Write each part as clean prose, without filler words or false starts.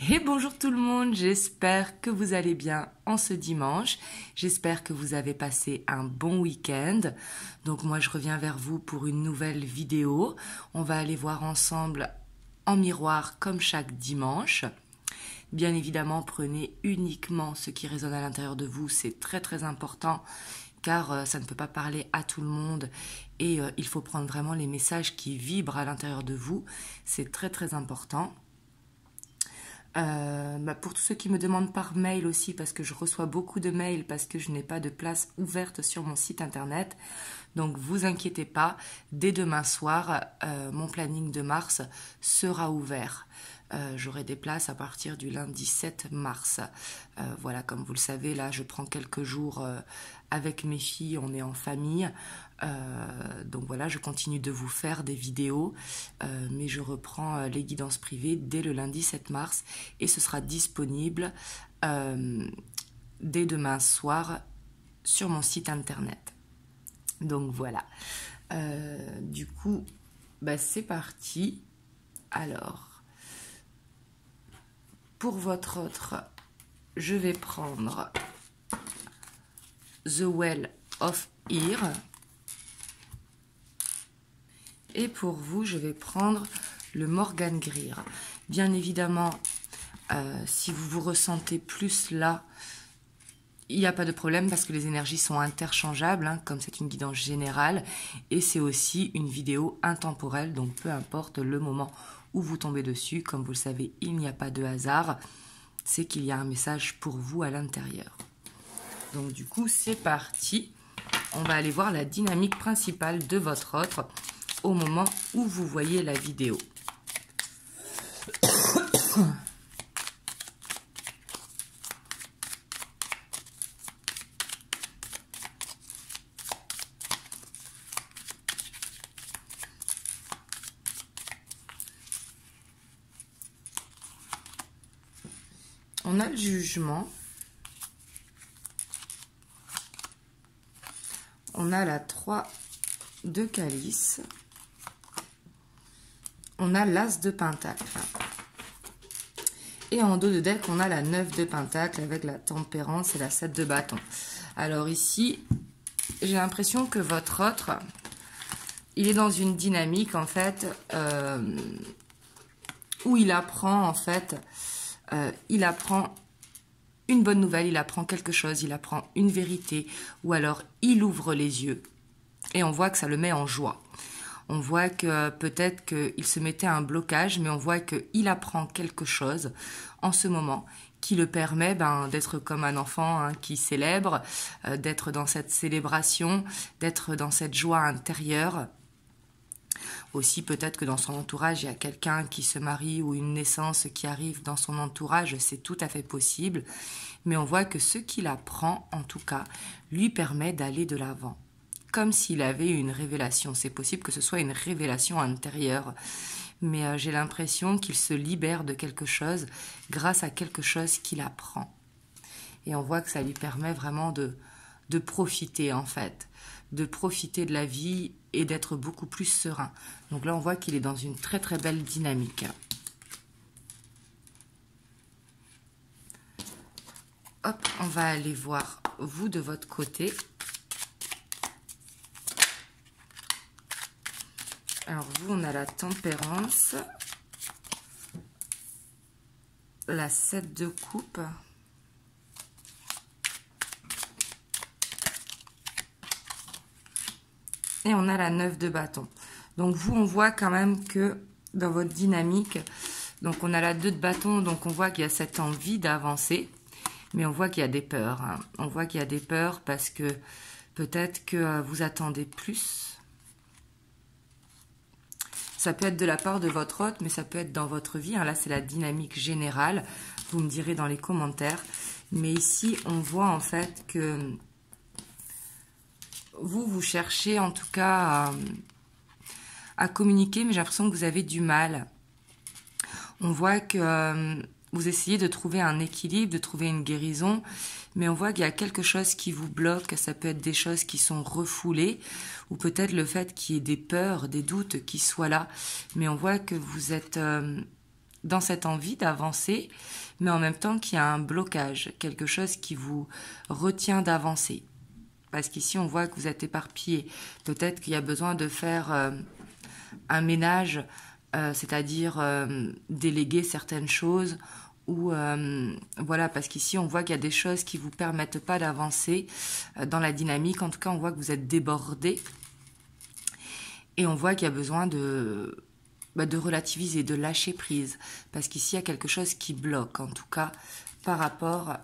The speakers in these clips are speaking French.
Et bonjour tout le monde, j'espère que vous allez bien en ce dimanche. J'espère que vous avez passé un bon week-end. Donc moi je reviens vers vous pour une nouvelle vidéo. On va aller voir ensemble en miroir comme chaque dimanche. Bien évidemment, prenez uniquement ce qui résonne à l'intérieur de vous, c'est très très important car ça ne peut pas parler à tout le monde et il faut prendre vraiment les messages qui vibrent à l'intérieur de vous, c'est très très important. Pour tous ceux qui me demandent par mail aussi, parce que je reçois beaucoup de mails, parce que je n'ai pas de place ouverte sur mon site internet, donc vous inquiétez pas, dès demain soir, mon planning de mars sera ouvert. J'aurai des places à partir du lundi 7 mars. Voilà, comme vous le savez, là je prends quelques jours avec mes filles, on est en famille. Donc voilà, je continue de vous faire des vidéos, mais je reprends les guidances privées dès le lundi 7 mars et ce sera disponible dès demain soir sur mon site internet. Donc voilà, du coup, c'est parti. Alors, pour votre autre, je vais prendre The Well of Ear. Et pour vous, je vais prendre le Morgan Greer. Bien évidemment, si vous vous ressentez plus là, il n'y a pas de problème parce que les énergies sont interchangeables, hein, comme c'est une guidance générale. Et c'est aussi une vidéo intemporelle, donc peu importe le moment où vous tombez dessus. Comme vous le savez, il n'y a pas de hasard. C'est qu'il y a un message pour vous à l'intérieur. Donc du coup, c'est parti. On va aller voir la dynamique principale de votre autre au moment où vous voyez la vidéo. On a le jugement. On a la 3 de calice. On a l'as de pentacle. Et en dos de deck, on a la 9 de pentacle avec la tempérance et la 7 de bâton. Alors ici, j'ai l'impression que votre autre, il est dans une dynamique en fait où il apprend en fait, il apprend une bonne nouvelle, il apprend quelque chose, il apprend une vérité ou alors il ouvre les yeux et on voit que ça le met en joie. On voit que peut-être qu'il se mettait un blocage, mais on voit qu'il apprend quelque chose en ce moment qui le permet d'être comme un enfant qui célèbre, d'être dans cette célébration, d'être dans cette joie intérieure. Aussi peut-être que dans son entourage, il y a quelqu'un qui se marie ou une naissance qui arrive dans son entourage, c'est tout à fait possible. Mais on voit que ce qu'il apprend, en tout cas, lui permet d'aller de l'avant. Comme s'il avait une révélation. C'est possible que ce soit une révélation intérieure. Mais j'ai l'impression qu'il se libère de quelque chose grâce à quelque chose qu'il apprend. Et on voit que ça lui permet vraiment de profiter en fait. De profiter de la vie et d'être beaucoup plus serein. Donc là, on voit qu'il est dans une très très belle dynamique. Hop, on va aller voir vous de votre côté. Alors vous, on a la tempérance, la 7 de coupe, et on a la 9 de bâton. Donc vous, on voit quand même que dans votre dynamique, donc on a la 2 de bâton, donc on voit qu'il y a cette envie d'avancer, mais on voit qu'il y a des peurs. Hein. On voit qu'il y a des peurs parce que peut-être que vous attendez plus. Ça peut être de la part de votre hôte, mais ça peut être dans votre vie. Hein. Là, c'est la dynamique générale. Vous me direz dans les commentaires. Mais ici, on voit en fait que vous cherchez en tout cas à communiquer, mais j'ai l'impression que vous avez du mal. On voit que vous essayez de trouver un équilibre, de trouver une guérison, mais on voit qu'il y a quelque chose qui vous bloque. Ça peut être des choses qui sont refoulées, ou peut-être le fait qu'il y ait des peurs, des doutes qui soient là. Mais on voit que vous êtes dans cette envie d'avancer, mais en même temps qu'il y a un blocage, quelque chose qui vous retient d'avancer. Parce qu'ici, on voit que vous êtes éparpillé. Peut-être qu'il y a besoin de faire un ménage, c'est-à-dire déléguer certaines choses, ou voilà, parce qu'ici, on voit qu'il y a des choses qui ne vous permettent pas d'avancer dans la dynamique. En tout cas, on voit que vous êtes débordé. Et on voit qu'il y a besoin de relativiser, de lâcher prise. Parce qu'ici, il y a quelque chose qui bloque, en tout cas, par rapport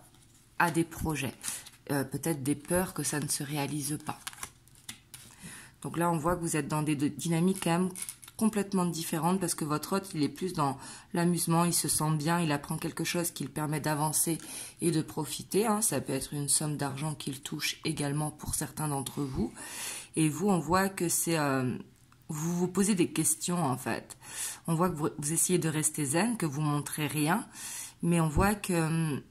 à des projets. Peut-être des peurs que ça ne se réalise pas. Donc là, on voit que vous êtes dans des dynamiques quand même complètement différentes parce que votre hôte, il est plus dans l'amusement, il se sent bien, il apprend quelque chose qui le permet d'avancer et de profiter. Hein. Ça peut être une somme d'argent qu'il touche également pour certains d'entre vous. Et vous, on voit que c'est... vous vous posez des questions en fait. On voit que vous essayez de rester zen, que vous montrez rien, mais on voit que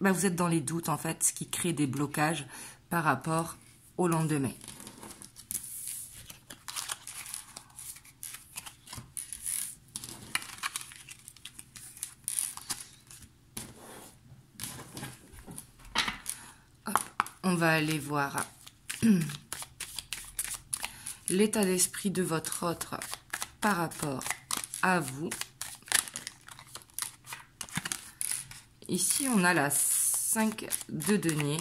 vous êtes dans les doutes en fait, ce qui crée des blocages par rapport au lendemain. Hop, on va aller voir l'état d'esprit de votre autre par rapport à vous. Ici, on a la 5 de denier.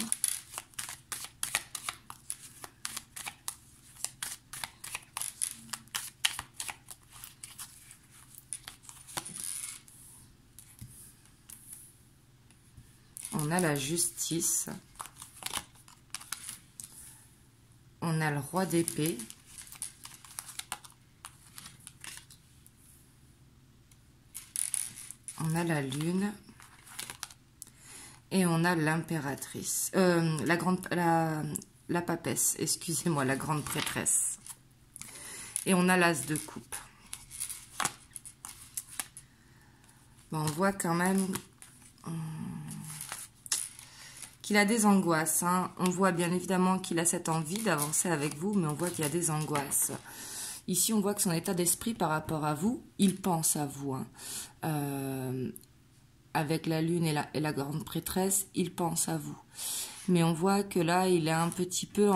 On a la justice. On a le roi d'épée. On a la lune. Et on a l'impératrice. La papesse, excusez-moi, la grande prêtresse. Et on a l'as de coupe. Bon, on voit quand même qu'il a des angoisses. Hein. On voit bien évidemment qu'il a cette envie d'avancer avec vous, mais on voit qu'il y a des angoisses. Ici, on voit que son état d'esprit par rapport à vous, il pense à vous. Hein. Avec la lune et la grande prêtresse, il pense à vous. Mais on voit que là, il est un petit peu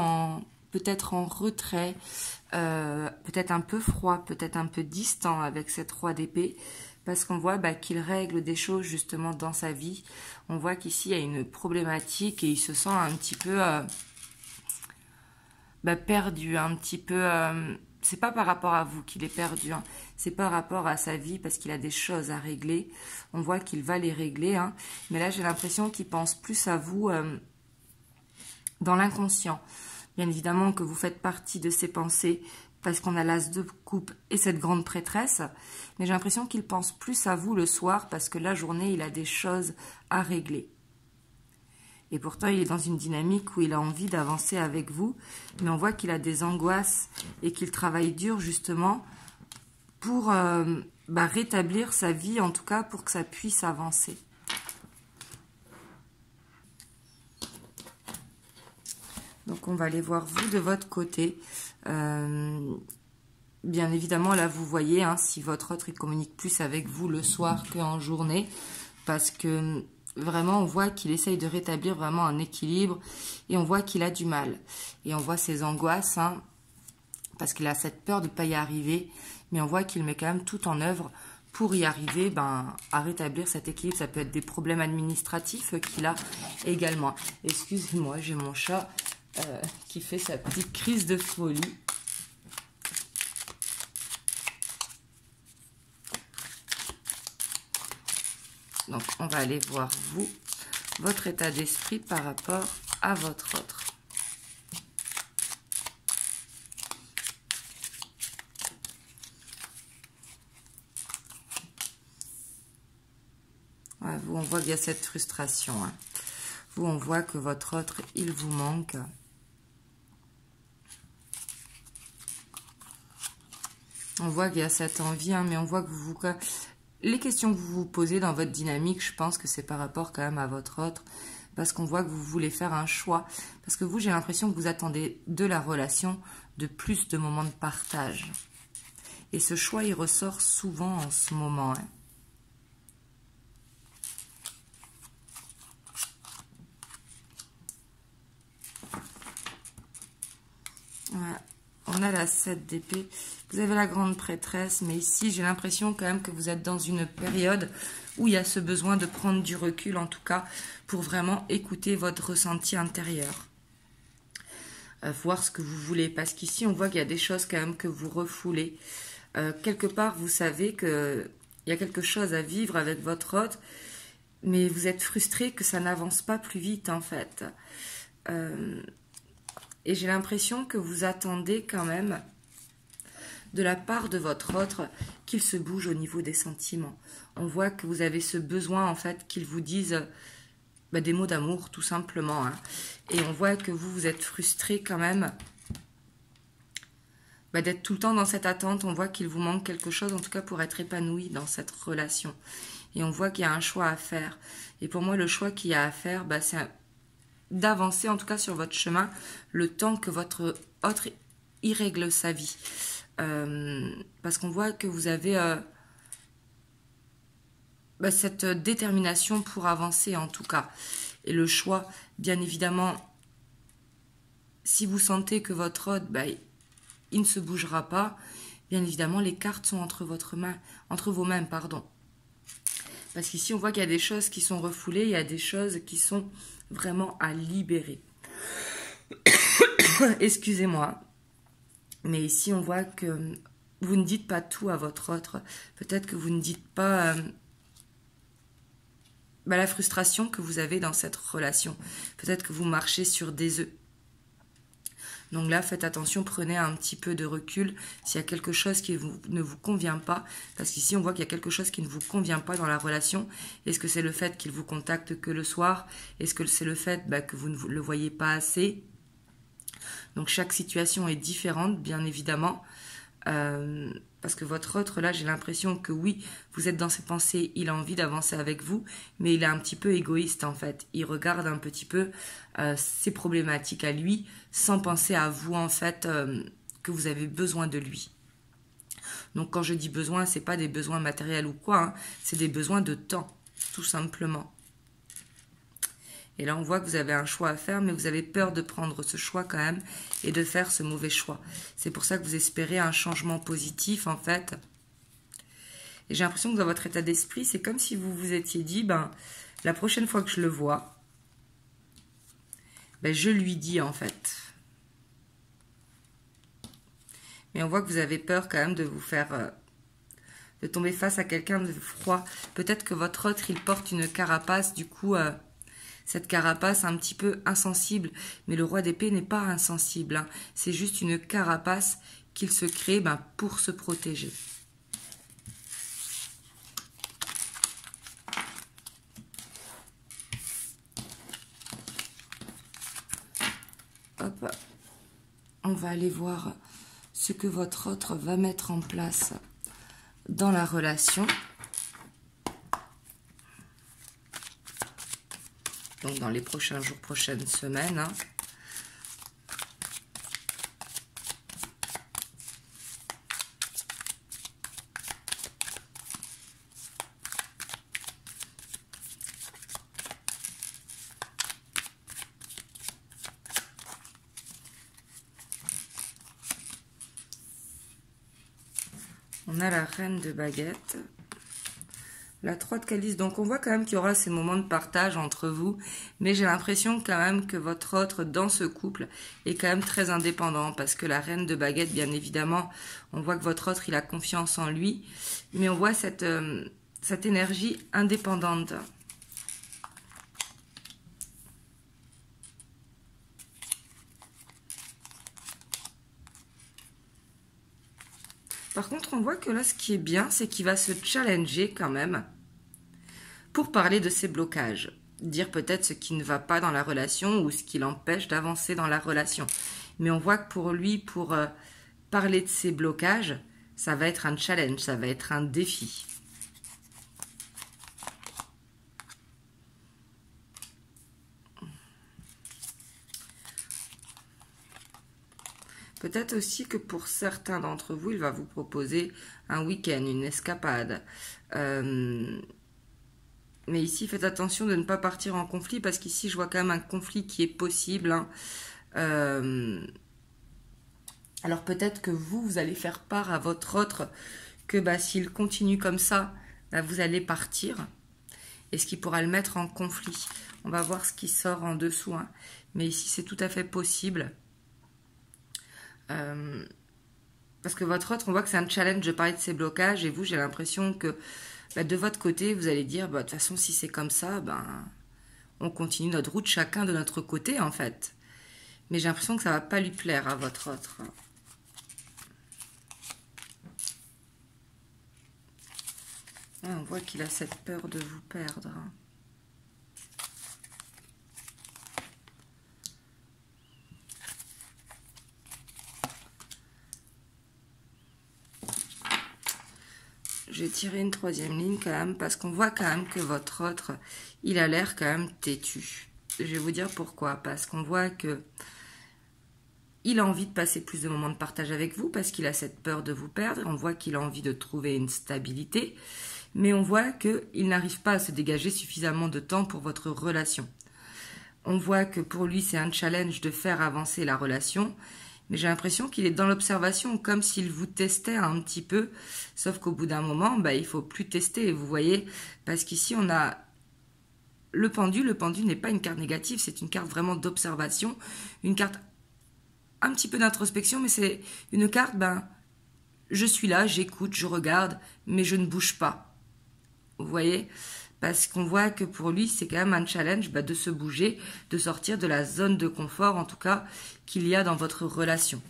peut-être en retrait, peut-être un peu froid, peut-être un peu distant avec cette roi d'épée, parce qu'on voit qu'il règle des choses justement dans sa vie. On voit qu'ici, il y a une problématique et il se sent un petit peu perdu, un petit peu... c'est pas par rapport à vous qu'il est perdu, hein. C'est par rapport à sa vie parce qu'il a des choses à régler. On voit qu'il va les régler, hein. Mais là j'ai l'impression qu'il pense plus à vous dans l'inconscient. Bien évidemment que vous faites partie de ses pensées parce qu'on a l'as de coupe et cette grande prêtresse. Mais j'ai l'impression qu'il pense plus à vous le soir parce que la journée il a des choses à régler. Et pourtant, il est dans une dynamique où il a envie d'avancer avec vous. Mais on voit qu'il a des angoisses et qu'il travaille dur, justement, pour rétablir sa vie, en tout cas, pour que ça puisse avancer. Donc, on va aller voir vous de votre côté. Bien évidemment, là, vous voyez, hein, si votre autre, il communique plus avec vous le soir qu'en journée. Parce que... vraiment, on voit qu'il essaye de rétablir vraiment un équilibre et on voit qu'il a du mal. Et on voit ses angoisses, hein, parce qu'il a cette peur de ne pas y arriver, mais on voit qu'il met quand même tout en œuvre pour y arriver à rétablir cet équilibre. Ça peut être des problèmes administratifs qu'il a également. Excusez-moi, j'ai mon chat qui fait sa petite crise de folie. Donc, on va aller voir, vous, votre état d'esprit par rapport à votre autre. Ouais, vous, on voit qu'il y a cette frustration. Hein. Vous, on voit que votre autre, il vous manque. On voit qu'il y a cette envie, hein, mais on voit que vous... Les questions que vous vous posez dans votre dynamique, je pense que c'est par rapport quand même à votre autre, parce qu'on voit que vous voulez faire un choix. Parce que vous, j'ai l'impression que vous attendez de la relation de plus de moments de partage. Et ce choix, il ressort souvent en ce moment. Hein. Voilà. On a la 7 d'épée. Vous avez la grande prêtresse, mais ici, j'ai l'impression quand même que vous êtes dans une période où il y a ce besoin de prendre du recul, en tout cas, pour vraiment écouter votre ressenti intérieur. Voir ce que vous voulez, parce qu'ici, on voit qu'il y a des choses quand même que vous refoulez. Quelque part, vous savez qu'il y a quelque chose à vivre avec votre hôte, mais vous êtes frustré que ça n'avance pas plus vite, en fait. Et j'ai l'impression que vous attendez quand même de la part de votre autre qu'il se bouge au niveau des sentiments. On voit que vous avez ce besoin en fait qu'il vous dise des mots d'amour tout simplement. Hein. Et on voit que vous êtes frustré quand même d'être tout le temps dans cette attente. On voit qu'il vous manque quelque chose en tout cas pour être épanoui dans cette relation. Et on voit qu'il y a un choix à faire. Et pour moi le choix qu'il y a à faire c'est d'avancer en tout cas sur votre chemin le temps que votre autre y règle sa vie. Parce qu'on voit que vous avez cette détermination pour avancer en tout cas. Et le choix, bien évidemment, si vous sentez que votre hôte, il ne se bougera pas, bien évidemment, les cartes sont entre vos mains, pardon. Parce qu'ici, on voit qu'il y a des choses qui sont refoulées, il y a des choses qui sont vraiment à libérer. Excusez-moi. Mais ici, on voit que vous ne dites pas tout à votre autre. Peut-être que vous ne dites pas la frustration que vous avez dans cette relation. Peut-être que vous marchez sur des œufs. Donc là, faites attention, prenez un petit peu de recul s'il y a quelque chose qui ne vous convient pas. Parce qu'ici, on voit qu'il y a quelque chose qui ne vous convient pas dans la relation. Est-ce que c'est le fait qu'il vous contacte que le soir? Est-ce que c'est le fait que vous ne le voyez pas assez? Donc chaque situation est différente, bien évidemment. Parce que votre autre, là, j'ai l'impression que oui, vous êtes dans ses pensées, il a envie d'avancer avec vous, mais il est un petit peu égoïste, en fait. Il regarde un petit peu ses problématiques à lui, sans penser à vous, en fait, que vous avez besoin de lui. Donc, quand je dis besoin, c'est pas des besoins matériels ou quoi, hein, c'est des besoins de temps, tout simplement. Et là, on voit que vous avez un choix à faire, mais vous avez peur de prendre ce choix quand même et de faire ce mauvais choix. C'est pour ça que vous espérez un changement positif, en fait. Et j'ai l'impression que dans votre état d'esprit, c'est comme si vous vous étiez dit, la prochaine fois que je le vois, je lui dis, en fait. Mais on voit que vous avez peur quand même de vous faire... de tomber face à quelqu'un de froid. Peut-être que votre autre, il porte une carapace, du coup... cette carapace un petit peu insensible, mais le roi d'épée n'est pas insensible, hein. C'est juste une carapace qu'il se crée pour se protéger. Hop, on va aller voir ce que votre autre va mettre en place dans la relation. Donc dans les prochains jours, prochaines semaines. Hein. On a la reine de baguette. La 3 de calice, donc on voit quand même qu'il y aura ces moments de partage entre vous, mais j'ai l'impression quand même que votre autre dans ce couple est quand même très indépendant, parce que la reine de baguette, bien évidemment, on voit que votre autre, il a confiance en lui, mais on voit cette énergie indépendante. Par contre, on voit que là, ce qui est bien, c'est qu'il va se challenger quand même pour parler de ses blocages. Dire peut-être ce qui ne va pas dans la relation ou ce qui l'empêche d'avancer dans la relation. Mais on voit que pour lui, pour parler de ses blocages, ça va être un challenge, ça va être un défi. Peut-être aussi que pour certains d'entre vous, il va vous proposer un week-end, une escapade. Mais ici, faites attention de ne pas partir en conflit, parce qu'ici, je vois quand même un conflit qui est possible. Hein. Alors peut-être que vous allez faire part à votre autre que s'il continue comme ça, vous allez partir. Et ce qui pourra le mettre en conflit. On va voir ce qui sort en dessous. Hein. Mais ici, c'est tout à fait possible. Parce que votre autre, on voit que c'est un challenge de parler de ses blocages. Et vous, j'ai l'impression que de votre côté, vous allez dire, de toute façon, si c'est comme ça, on continue notre route chacun de notre côté, en fait. Mais j'ai l'impression que ça ne va pas lui plaire à votre autre. On voit qu'il a cette peur de vous perdre. J'ai tiré une troisième ligne quand même, parce qu'on voit quand même que votre autre, il a l'air quand même têtu. Je vais vous dire pourquoi. Parce qu'on voit que il a envie de passer plus de moments de partage avec vous, parce qu'il a cette peur de vous perdre. On voit qu'il a envie de trouver une stabilité. Mais on voit qu'il n'arrive pas à se dégager suffisamment de temps pour votre relation. On voit que pour lui, c'est un challenge de faire avancer la relation. Mais j'ai l'impression qu'il est dans l'observation, comme s'il vous testait un petit peu. Sauf qu'au bout d'un moment, il ne faut plus tester, vous voyez. Parce qu'ici, on a le pendu. Le pendu n'est pas une carte négative, c'est une carte vraiment d'observation. Une carte un petit peu d'introspection, mais c'est une carte, je suis là, j'écoute, je regarde, mais je ne bouge pas. Vous voyez, parce qu'on voit que pour lui, c'est quand même un challenge de se bouger, de sortir de la zone de confort, en tout cas, qu'il y a dans votre relation.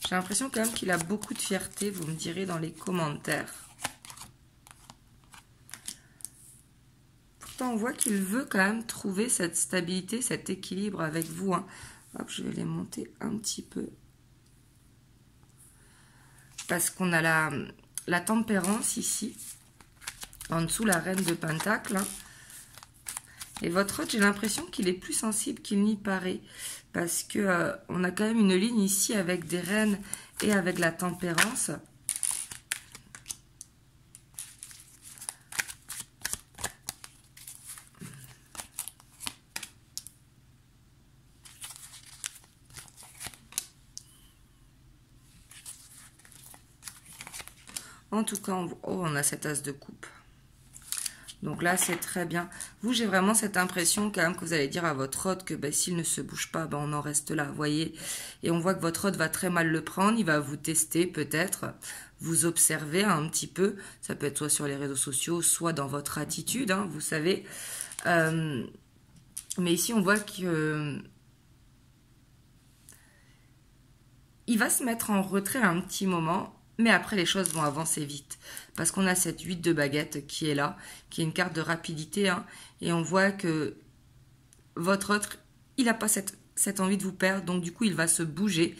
J'ai l'impression quand même qu'il a beaucoup de fierté, vous me direz dans les commentaires. Pourtant, on voit qu'il veut quand même trouver cette stabilité, cet équilibre avec vous. Hein. Hop, je vais les monter un petit peu. Parce qu'on a la tempérance ici. En dessous, la reine de Pentacle. Hein. Et votre autre, j'ai l'impression qu'il est plus sensible qu'il n'y paraît. Parce que on a quand même une ligne ici avec des reines et avec la tempérance. En tout cas, on a cet as de coupe. Donc là, c'est très bien. Vous, j'ai vraiment cette impression quand même que vous allez dire à votre hôte que s'il ne se bouge pas, on en reste là, vous voyez. Et on voit que votre hôte va très mal le prendre. Il va vous tester peut-être, vous observer un petit peu. Ça peut être soit sur les réseaux sociaux, soit dans votre attitude, hein, vous savez. Mais ici, on voit que il va se mettre en retrait un petit moment. Mais après, les choses vont avancer vite. Parce qu'on a cette 8 de baguette qui est là, qui est une carte de rapidité. Hein, et on voit que votre autre, il n'a pas cette envie de vous perdre. Donc, du coup, il va se bouger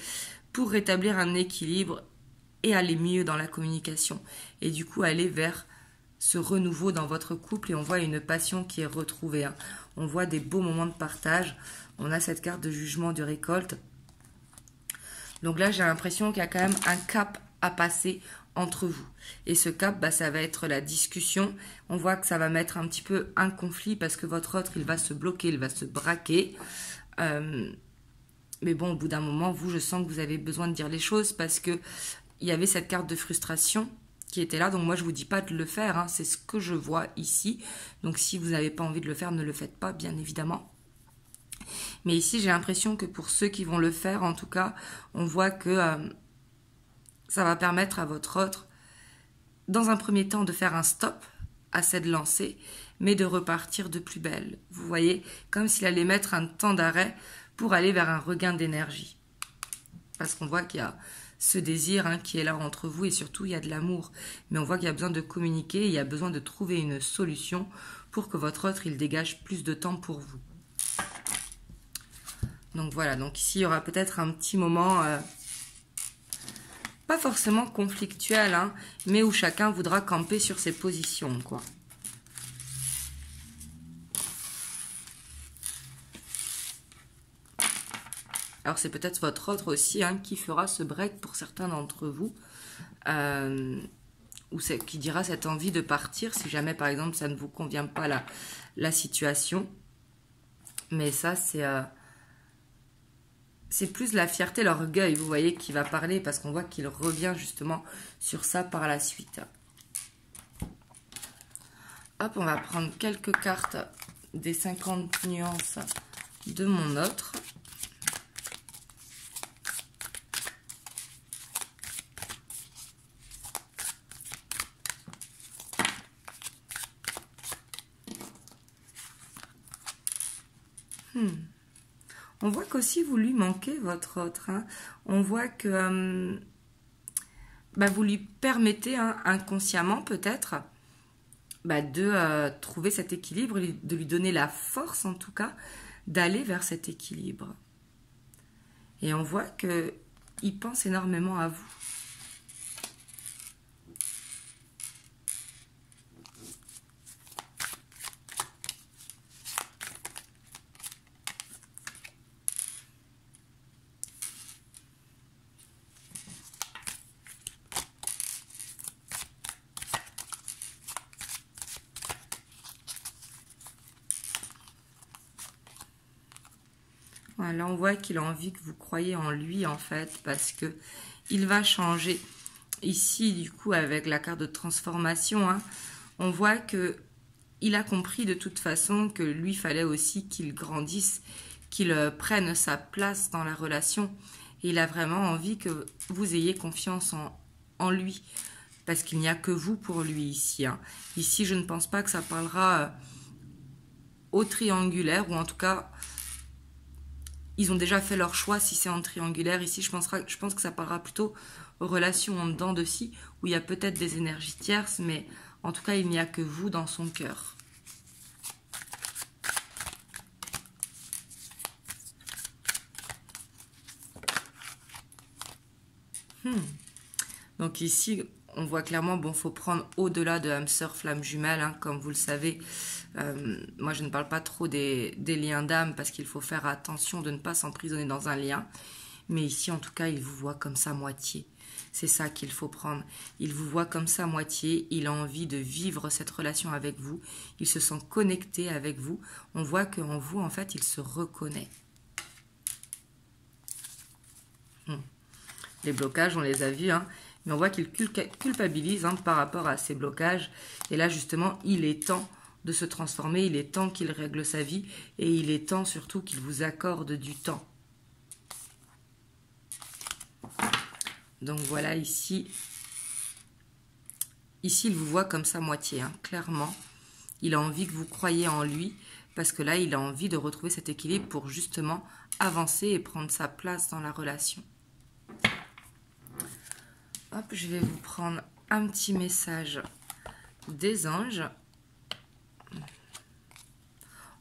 pour rétablir un équilibre et aller mieux dans la communication. Et du coup, aller vers ce renouveau dans votre couple. Et on voit une passion qui est retrouvée. Hein. On voit des beaux moments de partage. On a cette carte de jugement, de récolte. Donc là, j'ai l'impression qu'il y a quand même un cap à passer entre vous. Et ce cap, ça va être la discussion. On voit que ça va mettre un petit peu un conflit parce que votre autre, il va se bloquer, il va se braquer. Mais bon, au bout d'un moment, vous, je sens que vous avez besoin de dire les choses parce que il y avait cette carte de frustration qui était là. Donc moi, je vous dis pas de le faire. Hein, c'est ce que je vois ici. Donc si vous n'avez pas envie de le faire, ne le faites pas, bien évidemment. Mais ici, j'ai l'impression que pour ceux qui vont le faire, en tout cas, on voit que ça va permettre à votre autre, dans un premier temps, de faire un stop à cette lancée, mais de repartir de plus belle. Vous voyez, comme s'il allait mettre un temps d'arrêt pour aller vers un regain d'énergie. Parce qu'on voit qu'il y a ce désir qui est là entre vous et surtout, il y a de l'amour. Mais on voit qu'il y a besoin de communiquer, il y a besoin de trouver une solution pour que votre autre, il dégage plus de temps pour vous. Donc voilà, donc ici, il y aura peut-être un petit moment... pas forcément conflictuel, hein, mais où chacun voudra camper sur ses positions, quoi. Alors c'est peut-être votre autre aussi hein, qui fera ce break pour certains d'entre vous. Ou qui dira cette envie de partir si jamais par exemple ça ne vous convient pas la situation. Mais ça c'est plus la fierté, l'orgueil, vous voyez, qui va parler parce qu'on voit qu'il revient justement sur ça par la suite. Hop, on va prendre quelques cartes des 50 nuances de mon autre. On voit qu'aussi vous lui manquez, votre autre. Hein. On voit que vous lui permettez, hein, inconsciemment peut-être, de trouver cet équilibre, de lui donner la force en tout cas, d'aller vers cet équilibre. Et on voit qu'il pense énormément à vous. Là, on voit qu'il a envie que vous croyiez en lui, en fait, parce que il va changer. Ici, du coup, avec la carte de transformation, hein, on voit que il a compris de toute façon que lui, fallait aussi qu'il grandisse, qu'il prenne sa place dans la relation. Et il a vraiment envie que vous ayez confiance en lui, parce qu'il n'y a que vous pour lui ici. Hein. Ici, je ne pense pas que ça parlera au triangulaire, ou en tout cas... Ils ont déjà fait leur choix si c'est en triangulaire. Ici, je pense que ça parlera plutôt aux relations en dedans de si, où il y a peut-être des énergies tierces, mais en tout cas, il n'y a que vous dans son cœur. Donc ici, on voit clairement, bon, faut prendre au-delà de âme sœur, flamme jumelle, hein, comme vous le savez. Moi, je ne parle pas trop des liens d'âme parce qu'il faut faire attention de ne pas s'emprisonner dans un lien. Mais ici, en tout cas, il vous voit comme ça moitié. C'est ça qu'il faut prendre. Il vous voit comme ça moitié. Il a envie de vivre cette relation avec vous. Il se sent connecté avec vous. On voit qu'en vous, en fait, il se reconnaît. Les blocages, on les a vus, hein. Mais on voit qu'il culpabilise, hein, par rapport à ces blocages. Et là, justement, il est temps de se transformer, il est temps qu'il règle sa vie et il est temps surtout qu'il vous accorde du temps. Donc voilà, ici, il vous voit comme ça moitié, hein, clairement. Il a envie que vous croyiez en lui parce que là, il a envie de retrouver cet équilibre pour justement avancer et prendre sa place dans la relation. Hop, je vais vous prendre un petit message des anges.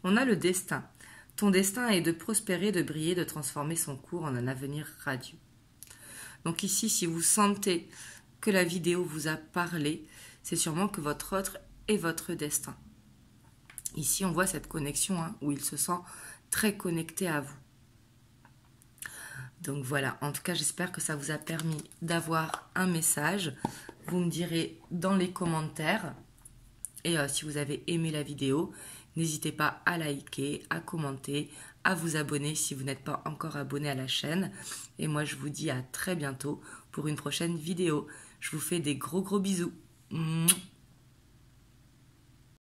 On a le destin. Ton destin est de prospérer, de briller, de transformer son cours en un avenir radieux. Donc ici, si vous sentez que la vidéo vous a parlé, c'est sûrement que votre autre est votre destin. Ici, on voit cette connexion, hein, où il se sent très connecté à vous. Donc voilà, en tout cas, j'espère que ça vous a permis d'avoir un message. Vous me direz dans les commentaires. Et si vous avez aimé la vidéo, n'hésitez pas à liker, à commenter, à vous abonner si vous n'êtes pas encore abonné à la chaîne. Et moi, je vous dis à très bientôt pour une prochaine vidéo. Je vous fais des gros bisous. Mouah.